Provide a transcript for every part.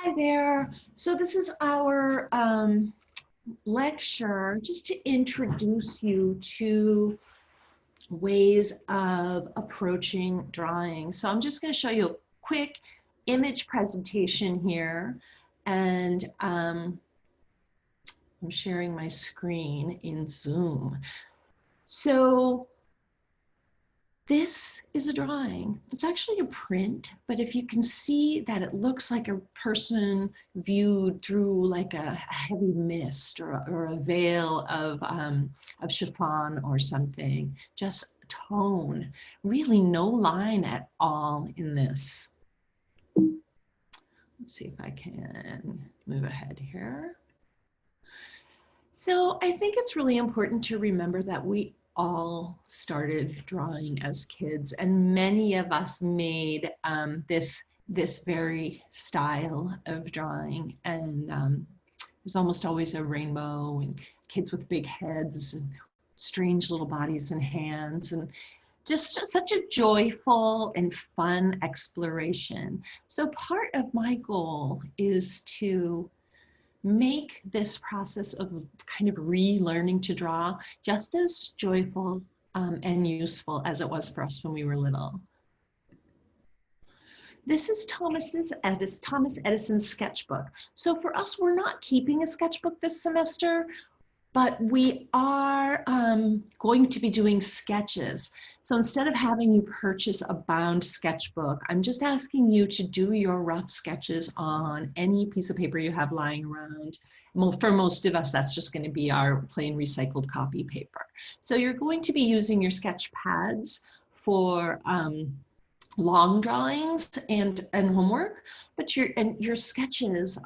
Hi there. So this is our lecture just to introduce you to ways of approaching drawing. So I'm just going to show you a quick image presentation here, and I'm sharing my screen in Zoom. So this is a drawing. It's actually a print, but if you can see that it looks like a person viewed through like a heavy mist or a veil of chiffon or something, just tone, really no line at all in this. Let's see if I can move ahead here. So I think it's really important to remember that we all started drawing as kids, and many of us made this very style of drawing. And there's almost always a rainbow and kids with big heads and strange little bodies and hands, and just such a joyful and fun exploration. So part of my goal is to make this process of kind of relearning to draw just as joyful and useful as it was for us when we were little. This is Thomas Edison's sketchbook. So for us, we're not keeping a sketchbook this semester, but we are going to be doing sketches. So instead of having you purchase a bound sketchbook, I'm just asking you to do your rough sketches on any piece of paper you have lying around. Well, for most of us, that's just going to be our plain recycled copy paper. So you're going to be using your sketch pads for long drawings and homework, but your sketches,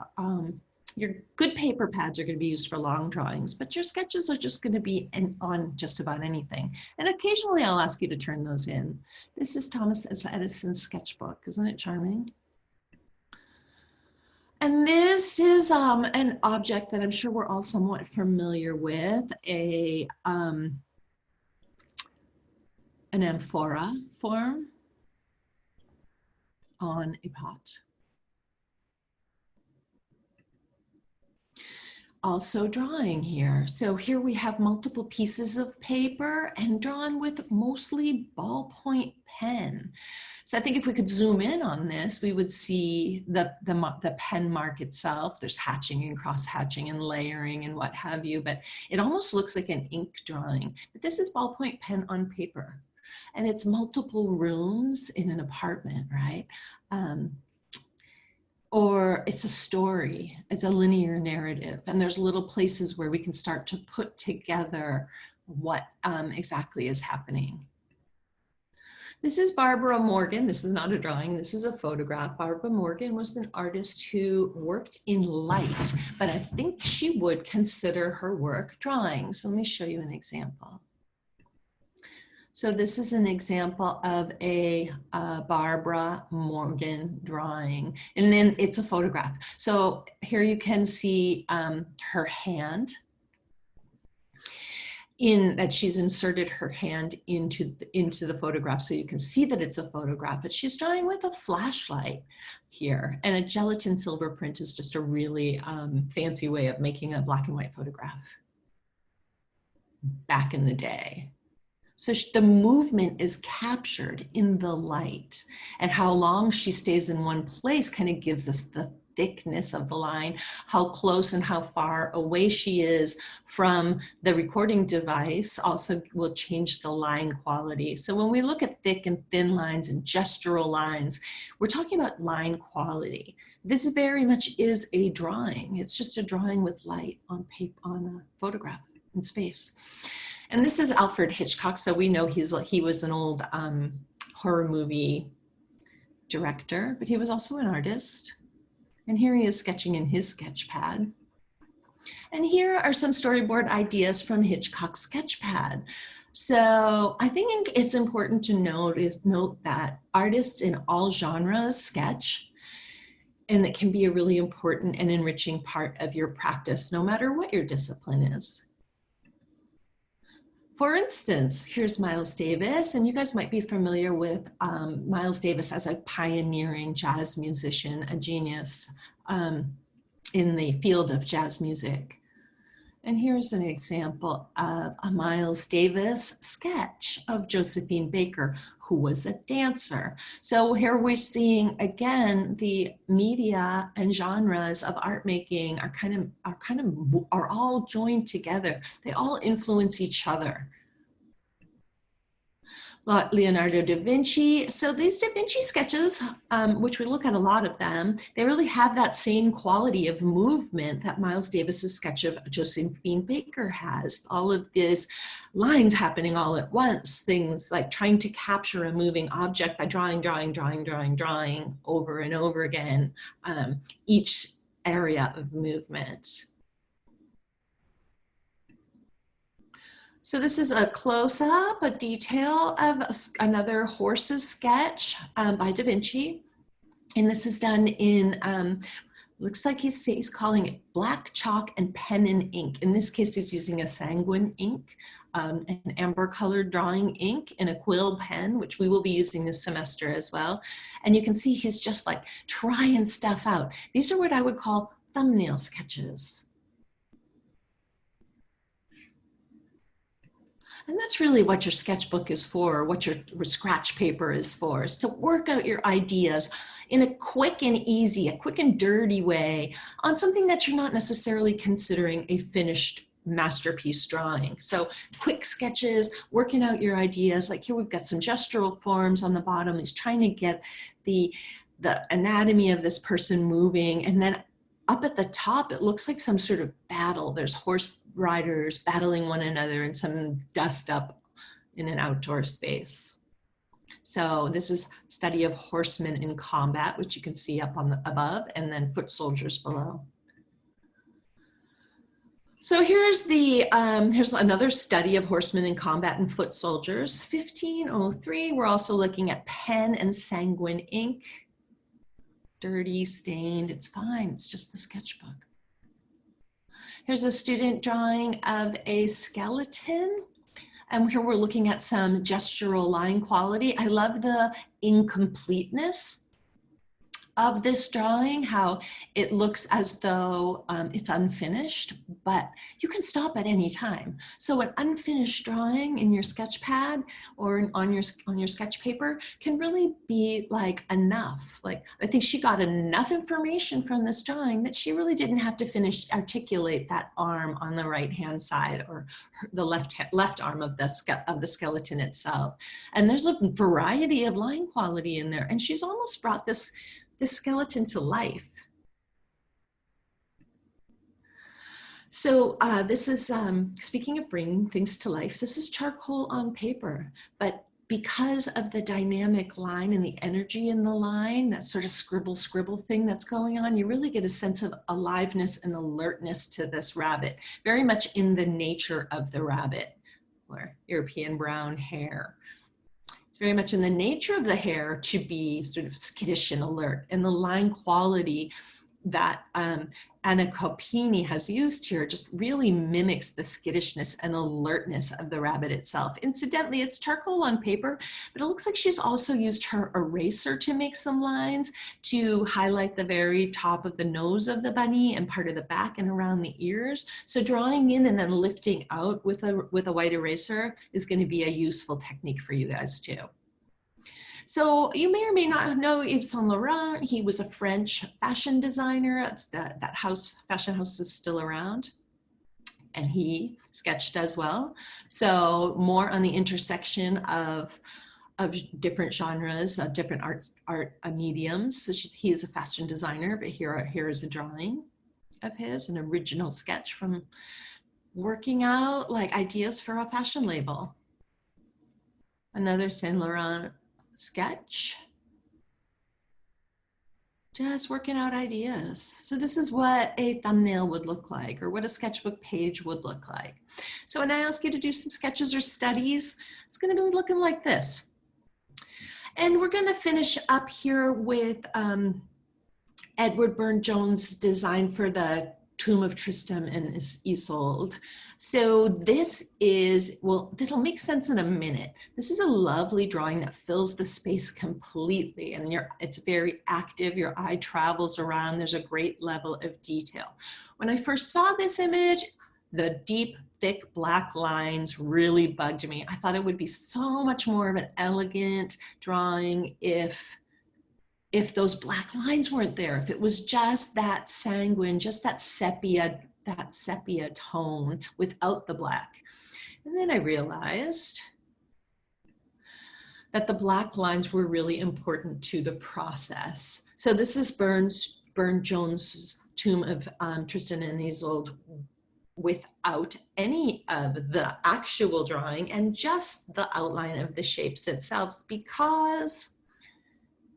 your good paper pads are going to be used for long drawings, but your sketches are just going to be on just about anything. And occasionally I'll ask you to turn those in. This is Thomas Edison's sketchbook. Isn't it charming? And this is an object that I'm sure we're all somewhat familiar with, an amphora form on a pot. Also drawing here. So here we have multiple pieces of paper and drawn with mostly ballpoint pen. So I think if we could zoom in on this, we would see the pen mark itself. There's hatching and cross hatching and layering and what have you, but it almost looks like an ink drawing. But this is ballpoint pen on paper, and it's multiple rooms in an apartment, right? Or it's a story, it's a linear narrative, and there's little places where we can start to put together what exactly is happening. This is Barbara Morgan. This is not a drawing, this is a photograph. Barbara Morgan was an artist who worked in light, but I think she would consider her work drawings. Let me show you an example. So this is an example of a Barbara Morgan drawing, and then it's a photograph. So here you can see her hand, in that she's inserted her hand into the photograph, so you can see that it's a photograph, but she's drawing with a flashlight here, and a gelatin silver print is just a really fancy way of making a black and white photograph back in the day. So the movement is captured in the light, and how long she stays in one place kind of gives us the thickness of the line, how close and how far away she is from the recording device also will change the line quality. So when we look at thick and thin lines and gestural lines, we're talking about line quality. This very much is a drawing. It's just a drawing with light on paper, on a photograph in space. And this is Alfred Hitchcock, so we know he was an old horror movie director, but he was also an artist. And here he is sketching in his sketch pad. And here are some storyboard ideas from Hitchcock's sketch pad. So I think it's important to note that artists in all genres sketch, and that can be a really important and enriching part of your practice, no matter what your discipline is. For instance, here's Miles Davis, and you guys might be familiar with Miles Davis as a pioneering jazz musician, a genius, in the field of jazz music. And here's an example of a Miles Davis sketch of Josephine Baker, who was a dancer. So here we're seeing again the media and genres of art making are all joined together. They all influence each other. Leonardo da Vinci. So these Da Vinci sketches, which we look at a lot of them, they really have that same quality of movement that Miles Davis's sketch of Josephine Baker has. All of these lines happening all at once, things like trying to capture a moving object by drawing over and over again, each area of movement. So this is a close-up, a detail of another horse's sketch by Da Vinci. And this is done in, looks like he's calling it black chalk and pen and ink. In this case, he's using a sanguine ink, an amber-colored drawing ink, and a quill pen, which we will be using this semester as well. And you can see he's just like trying stuff out. These are what I would call thumbnail sketches. And that's really what your sketchbook is for, what your scratch paper is for, is to work out your ideas in a quick and easy, a quick and dirty way on something that you're not necessarily considering a finished masterpiece drawing. So quick sketches, working out your ideas. Like here we've got some gestural forms on the bottom. He's trying to get the anatomy of this person moving. And then up at the top, it looks like some sort of battle. There's horse riders battling one another and some dust up in an outdoor space. So this is study of horsemen in combat, which you can see up on the above, and then foot soldiers below. So here's another study of horsemen in combat and foot soldiers. 1503, we're also looking at pen and sanguine ink. Dirty, stained, it's fine, it's just the sketchbook. Here's a student drawing of a skeleton. And here we're looking at some gestural line quality. I love the incompleteness of this drawing, how it looks as though it's unfinished, but you can stop at any time. So an unfinished drawing in your sketch pad or on your sketch paper can really be like enough. Like I think she got enough information from this drawing that she really didn't have to articulate that arm on the right hand side or the left arm of the skeleton itself. And there's a variety of line quality in there, and she's almost brought this skeleton to life. So this is, speaking of bringing things to life, this is charcoal on paper, but because of the dynamic line and the energy in the line, that sort of scribble thing that's going on, you really get a sense of aliveness and alertness to this rabbit, very much in the nature of the rabbit, or European brown hare. Very much in the nature of the hare to be sort of skittish and alert, and the line quality that Anna Copini has used here just really mimics the skittishness and alertness of the rabbit itself. Incidentally, it's charcoal on paper, but it looks like she's also used her eraser to make some lines to highlight the very top of the nose of the bunny and part of the back and around the ears. So drawing in and then lifting out with a white eraser is going to be a useful technique for you guys too. So you may or may not know Yves Saint Laurent. He was a French fashion designer. That fashion house is still around, and he sketched as well. So more on the intersection of different genres, of different art mediums. So he is a fashion designer, but here is a drawing of his, an original sketch from working out like ideas for a fashion label. Another Saint Laurent sketch, just working out ideas. So this is what a thumbnail would look like, or what a sketchbook page would look like. So when I ask you to do some sketches or studies, it's going to be looking like this. And we're going to finish up here with Edward Burne-Jones' design for the tomb of Tristan and Isolde. So this is, well, that'll make sense in a minute. This is a lovely drawing that fills the space completely, and it's very active. Your eye travels around. There's a great level of detail. When I first saw this image, the deep, thick black lines really bugged me. I thought it would be so much more of an elegant drawing if those black lines weren't there, if it was just that sanguine, just that sepia tone without the black. And then I realized that the black lines were really important to the process. So this is Burne-Jones's Tomb of Tristan and Isolde without any of the actual drawing and just the outline of the shapes itself, because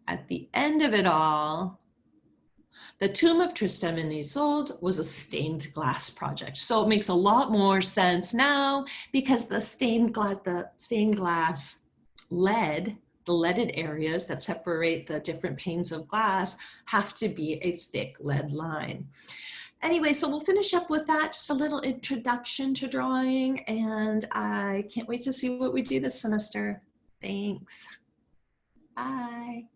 at the end of it all, the Tomb of Tristan and Isolde was a stained glass project. So it makes a lot more sense now, because the stained glass lead, the leaded areas that separate the different panes of glass, have to be a thick lead line. Anyway, so we'll finish up with that, just a little introduction to drawing, and I can't wait to see what we do this semester. Thanks. Bye.